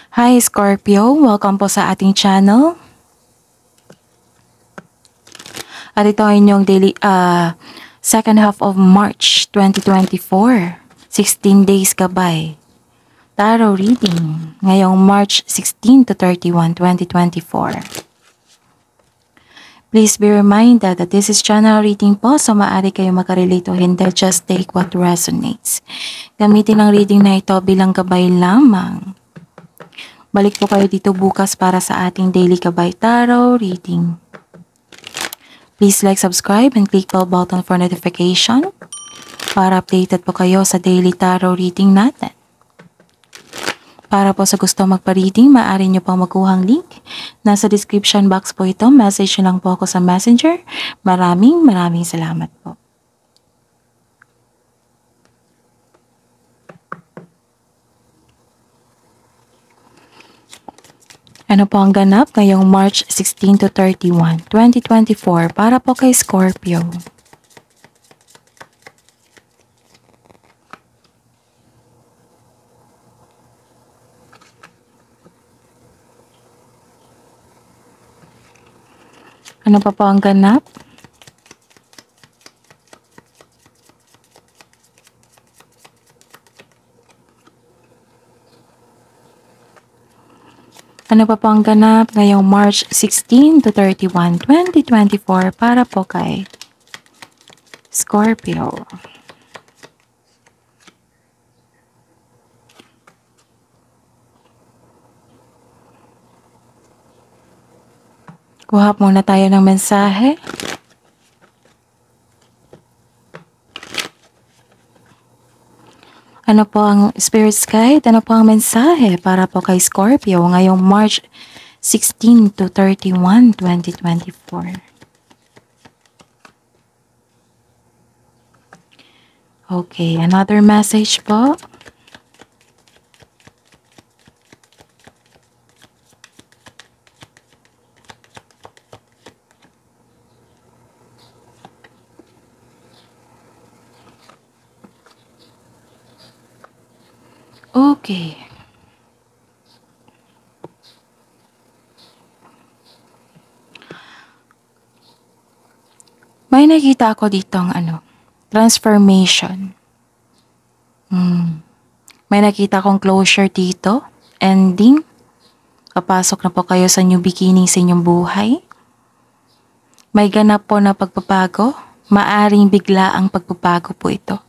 Hi Scorpio, welcome po sa ating channel. At ito ay inyong daily, second half of March 2024. 16 days gabay. Tarot reading ngayong March 16 to 31, 2024. Please be reminded that this is channel reading po, so maaari kayo makarelate o hindi. Just take what resonates. Gamitin ang reading na ito bilang gabay lamang. Balik po kayo dito bukas para sa ating daily gabay tarot reading. Please like, subscribe, and click bell button for notification para updated po kayo sa daily tarot reading natin. Para po sa gusto magpa-reading, maaari nyo pong makuhang link. Nasa description box po ito. Message nyo lang po ako sa messenger. Maraming salamat po. Ano po ang ganap ngayong March 16 to 31, 2024 para po kay Scorpio? Ano pa po ang ganap? Ano pa po ang ganap ngayong March 16 to 31, 2024 para po kay Scorpio? Kuha muna tayo ng mensahe. Ano po ang Spirit's Guide? Ano po ang mensahe para po kay Scorpio ngayong March 16 to 31, 2024? Okay, another message po. Okay. May nakita ako ditong transformation. May nakita akong closure dito, ending. Papasok na po kayo sa new beginning sa inyong buhay. May ganap po na pagbabago. Maaring bigla ang pagbabago po ito.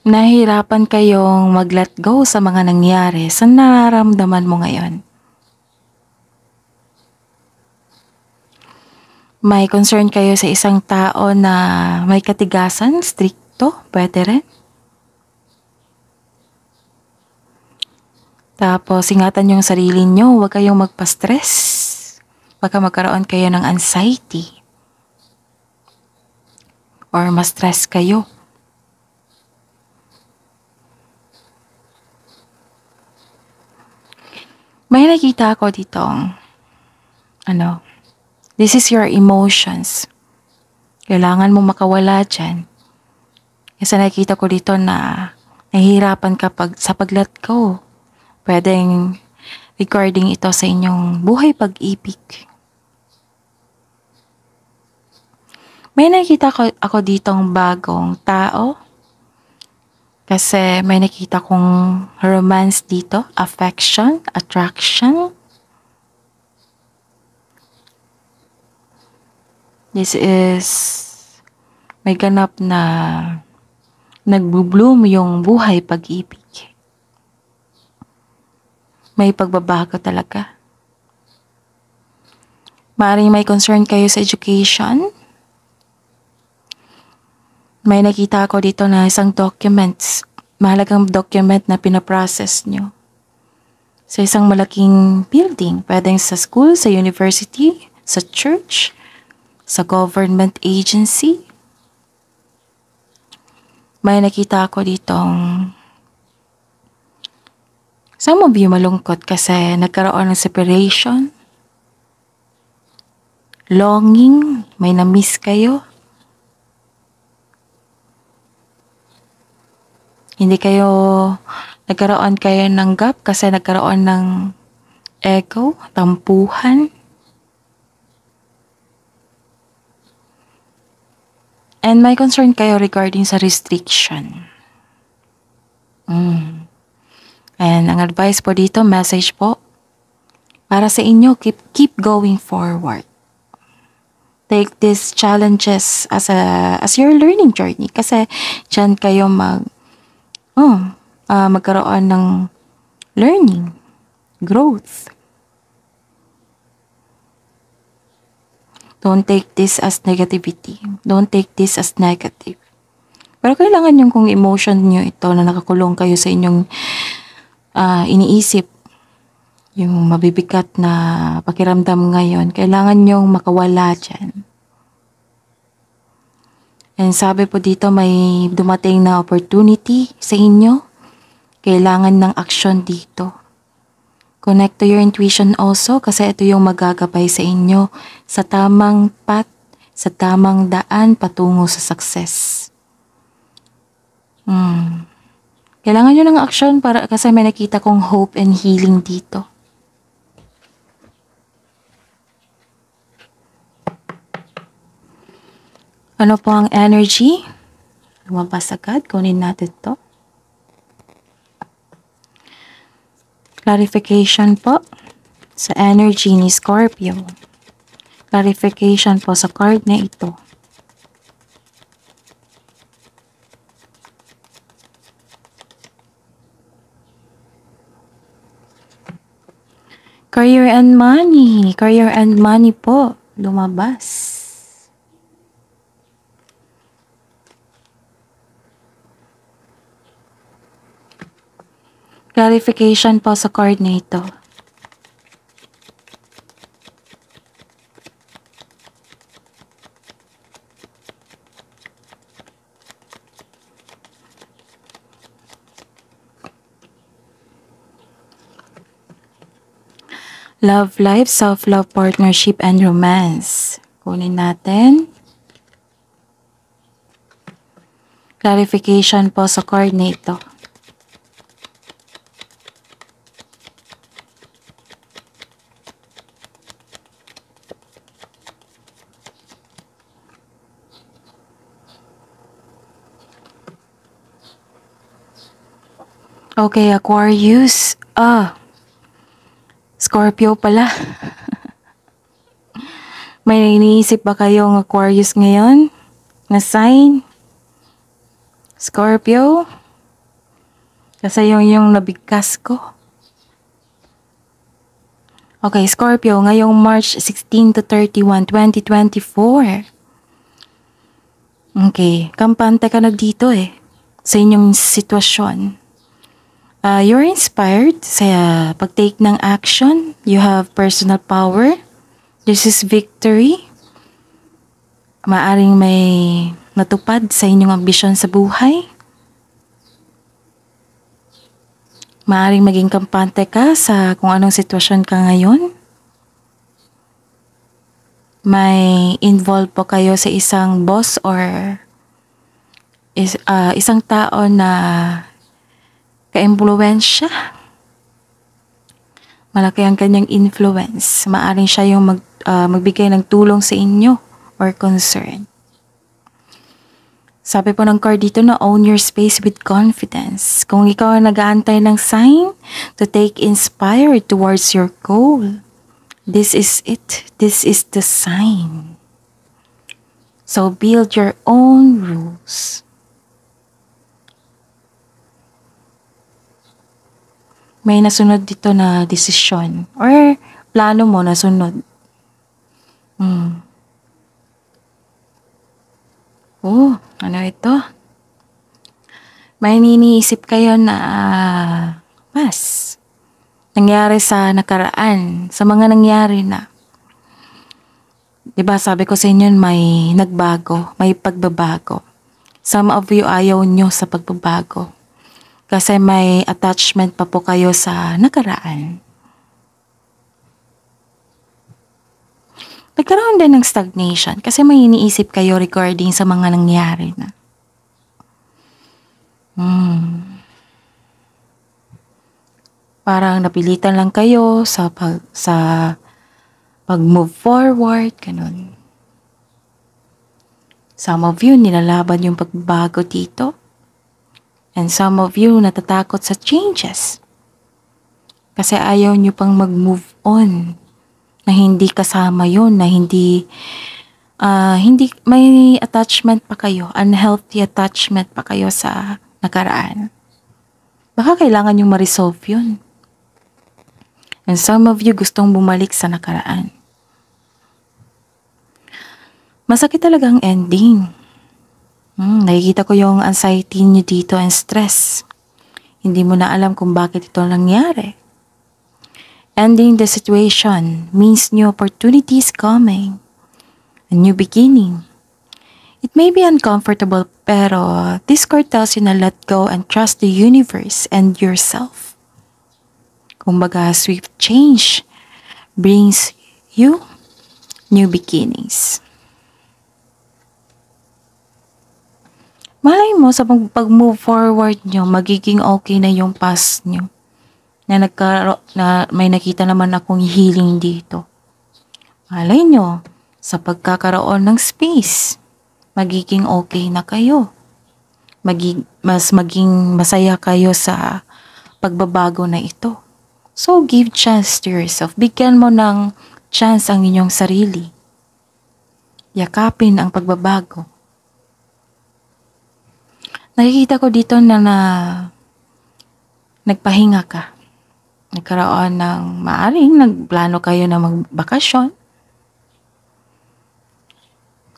Nahihirapan kayong mag-let go sa mga nangyari sa nararamdaman mo ngayon. May concern kayo sa isang tao na may katigasan, stricto, pwede rin. Tapos, ingatan yung sarili nyo, huwag kayong magpa-stress. Baka magkaroon kayo ng anxiety. Or ma-stress kayo. May nakita ako ditong, this is your emotions. Kailangan mo makawala dyan. Kasi nakita ko dito na nahihirapan ka sa pag-let go. Pwedeng recording ito sa inyong buhay pag-ibig. May nakita ako ditong bagong tao. Kasi may nakita kong romance dito, affection, attraction. This is, may ganap na nagbo-bloom yung buhay pag-ibig. May pagbabago talaga. Maaaring may concern kayo sa education. May nakita ako dito na isang documents, mahalagang document na pinaprocess nyo. Sa isang malaking building, pwedeng sa school, sa university, sa church, sa government agency. May nakita ako ditong some of you malungkot kasi nagkaroon ng separation, longing, may na-miss kayo. Hindi kayo, nagkaroon kayo ng gap kasi nagkaroon ng ego, tampuhan. And may concern kayo regarding sa restriction. And ang advice po dito, message po, para sa inyo, keep going forward. Take these challenges as your learning journey. Kasi dyan kayo magkaroon ng learning, growth. Don't take this as negativity. Don't take this as negative. Pero kailangan yung kung emotion nyo ito na nakakulong kayo sa inyong iniisip, yung mabibigat na pakiramdam ngayon, kailangan nyong makawala dyan. And sabi po dito, may dumating na opportunity sa inyo. Kailangan ng action dito. Connect to your intuition also kasi ito yung magagabay sa inyo sa tamang path, sa tamang daan patungo sa success. Kailangan nyo ng action kasi may nakita kong hope and healing dito. Ano po ang energy? Lumabas agad. Kunin natin to. Clarification po sa energy ni Scorpio. Clarification po sa card na ito. Career and money. Career and money po. Lumabas. Clarification po sa card na ito. Love life, self-love, partnership, and romance. Kunin natin. Clarification po sa card na ito. Okay, Aquarius. Scorpio pala. May iniisip ba kayong Aquarius ngayon? Na sign? Scorpio? Kasi yung nabigkas ko. Okay, Scorpio, ngayong March 16 to 31, 2024. Okay, kampante ka na dito sa inyong sitwasyon. You're inspired sa pag-take ng action. You have personal power. This is victory. Maaring may natupad sa inyong ambisyon sa buhay. Maaring maging kampante ka sa kung anong sitwasyon ka ngayon. May involved po kayo sa isang boss or isang tao na ka-impluwensya. Malaki ang kanyang influence. Maaring siya yung magbigay ng tulong sa inyo or concern. Sabi po ng card dito na own your space with confidence. Kung ikaw ang nag-aantay ng sign to take inspired towards your goal, this is it. This is the sign. So build your own rules. May nasunod dito na desisyon or plano mo nasunod. Ano ito? May iniisip kayo na mas nangyari sa nakaraan, sa mga nangyari na. Diba sabi ko sa inyo may nagbago, may pagbabago. Some of you ayaw nyo sa pagbabago. Kasi may attachment pa po kayo sa nakaraan. Nagkaroon din ng stagnation kasi may iniisip kayo regarding sa mga nangyari na. Parang napilitan lang kayo sa pag-move forward, ganun. Some of you nilalaban yung pagbabago dito. And some of you natatakot sa changes. Kasi ayaw nyo pang mag-move on. Na hindi kasama yun, na hindi may attachment pa kayo, unhealthy attachment pa kayo sa nakaraan. Baka kailangan yung ma-resolve yun. And some of you gustong bumalik sa nakaraan. Masakit talaga ang ending. Nakikita ko yung anxiety niyo dito and stress. Hindi mo na alam kung bakit ito nangyari. Ending the situation means new opportunities coming. A new beginning. It may be uncomfortable, pero this card tells you na let go and trust the universe and yourself. Kumbaga, swift change brings you new beginnings. Malay mo sa pag-move forward nyo, magiging okay na yung past nyo. Na may nakita naman akong healing dito. Malay nyo, sa pagkakaroon ng space, magiging okay na kayo. Mas maging masaya kayo sa pagbabago na ito. So, give chance to yourself. Bigyan mo ng chance ang inyong sarili. Yakapin ang pagbabago. Nakikita ko dito na nagpahinga ka. Nagkaroon ng maaring nagplano kayo na magbakasyon.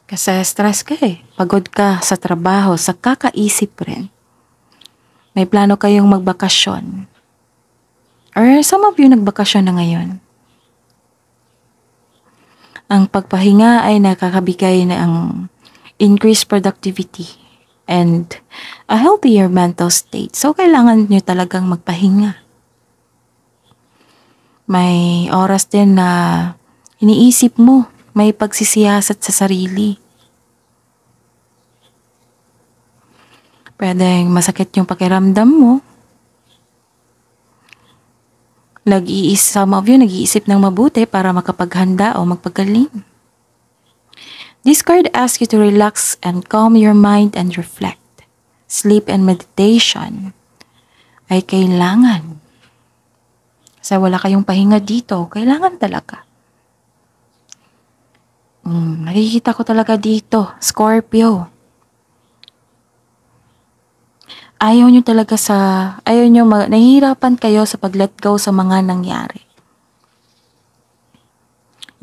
Kasi stress ka eh. Pagod ka sa trabaho, sa kakaisip rin. May plano kayong magbakasyon. Or some of you nagbakasyon na ngayon. Ang pagpahinga ay nakakabigay ng increased productivity and a healthier mental state. So, kailangan nyo talagang magpahinga. May oras din na iniisip mo, may pagsisiyasat sa sarili. Pwedeng masakit yung pakiramdam mo. Some of you nag-iisip ng mabuti para makapaghanda o magpagaling. This card asks you to relax and calm your mind and reflect. Sleep and meditation ay kailangan. Kasi wala kayong pahinga dito, kailangan talaga. Nakikita ko talaga dito, Scorpio. Nahihirapan kayo sa pag-let go sa mga nangyari.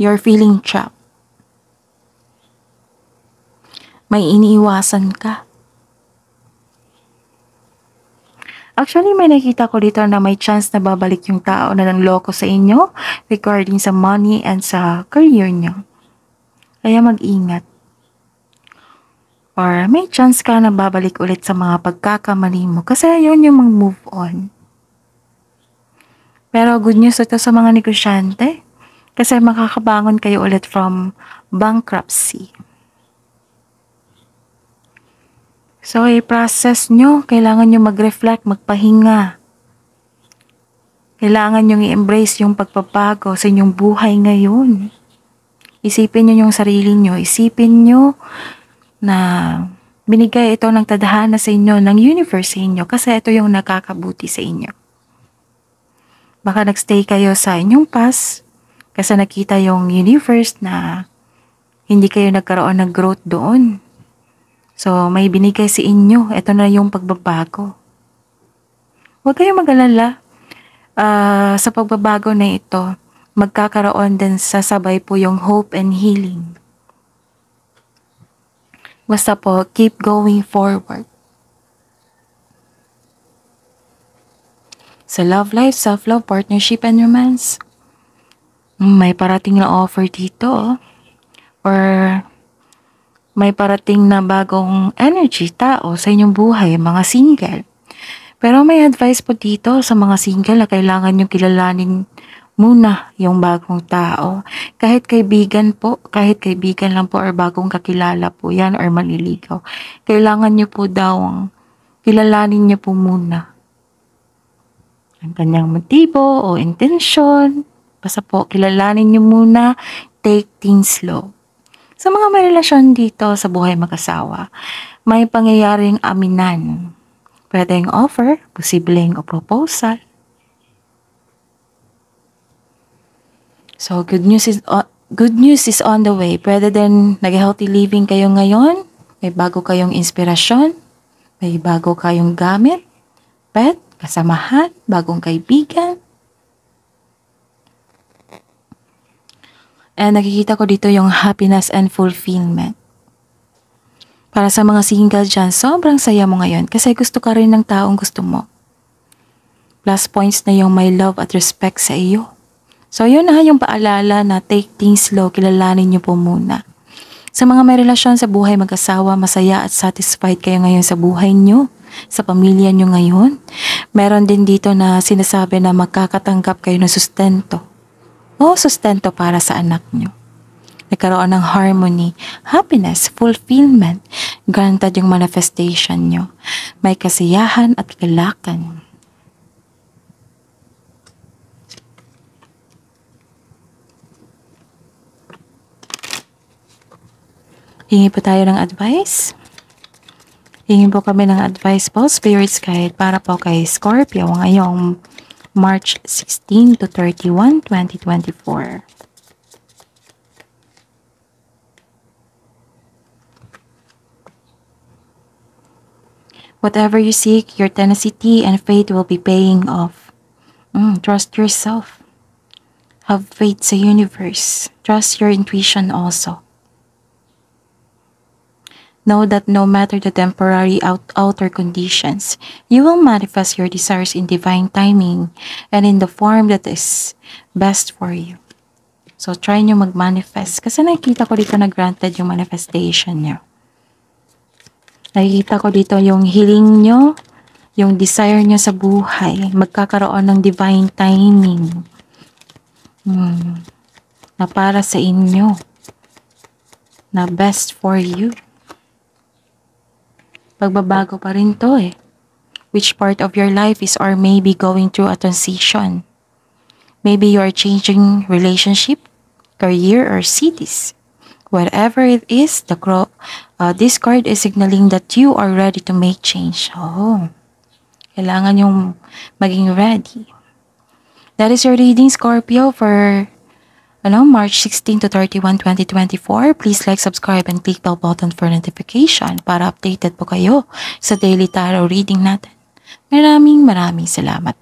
You're feeling trapped. May iniiwasan ka. Actually, may nakita ko dito na may chance na babalik yung tao na nanloko sa inyo regarding sa money and sa career nyo. Kaya mag-ingat. Or may chance ka na babalik ulit sa mga pagkakamali mo kasi yun yung mag-move on. Pero good news ito sa mga negosyante kasi makakabangon kayo ulit from bankruptcy. So, i-process nyo. Kailangan nyo mag-reflect, magpahinga. Kailangan nyo i-embrace yung pagpapago sa inyong buhay ngayon. Isipin nyo yung sarili nyo. Isipin nyo na binigay ito ng tadhana sa inyo, ng universe sa inyo, kasi ito yung nakakabuti sa inyo. Baka nagstay kayo sa inyong past, kasi nakita yung universe na hindi kayo nagkaroon ng growth doon. So, may binigay sa inyo. Ito na yung pagbabago. Huwag kayong mag-alala. Sa pagbabago na ito, magkakaroon din sasabay po yung hope and healing. Basta po, keep going forward. Sa love life, self-love, partnership, and romance, may parating na offer dito. Or may parating na bagong energy, tao sa inyong buhay, mga single. Pero may advice po dito sa mga single na kailangan nyo kilalanin muna yung bagong tao. Kahit kaibigan lang po or bagong kakilala po yan or maliligaw. Kailangan nyo po daw kilalanin nyo po muna ang kanyang motibo o intensyon. Basta po, kilalanin nyo muna, take things slow. Sa mga may relasyon dito sa buhay mag-asawa, may pangyayaring aminan. Pwedeng offer, posibleng o proposal. So, good news is on the way. Pwede din nag-healthy living kayo ngayon. May bago kayong inspirasyon. May bago kayong gamit. Pet, kasamahan, bagong kaibigan. And nakikita ko dito yung happiness and fulfillment. Para sa mga single dyan, sobrang saya mo ngayon kasi gusto ka rin ng taong gusto mo. Plus points na yung may love at respect sa iyo. So yun na yung paalala na take things slow, kilalanin niyo po muna. Sa mga may relasyon sa buhay mag-asawa, masaya at satisfied kayo ngayon sa buhay niyo, sa pamilya niyo ngayon. Meron din dito na sinasabi na magkakatanggap kayo ng sustento. O sustento para sa anak niyo. Nagkaroon ng harmony, happiness, fulfillment, granted yung manifestation niyo. May kasiyahan at kagalakan. Hingi po tayo ng advice. Hingi po kami ng advice po, Spirit's Guide, para po kay Scorpio ngayong March 16 to 31, 2024. Whatever you seek, your tenacity and faith will be paying off. Trust yourself. Have faith sa universe. Trust your intuition also. Know that no matter the temporary outer conditions, you will manifest your desires in divine timing and in the form that is best for you. So, try nyo mag-manifest. Kasi nakikita ko dito na granted yung manifestation nyo. Nakikita ko dito yung healing nyo, yung desire nyo sa buhay. Magkakaroon ng divine timing. Na para sa inyo. Na best for you. Pagbabago pa rin to eh. Which part of your life is or maybe going through a transition. Maybe you are changing relationship, career, or cities. Whatever it is, this card is signaling that you are ready to make change. Kailangan yung maging ready. That is your reading, Scorpio, for March 16 to 31, 2024. Please like, subscribe, and click bell button for notification para updated po kayo sa daily tarot reading natin. Maraming salamat.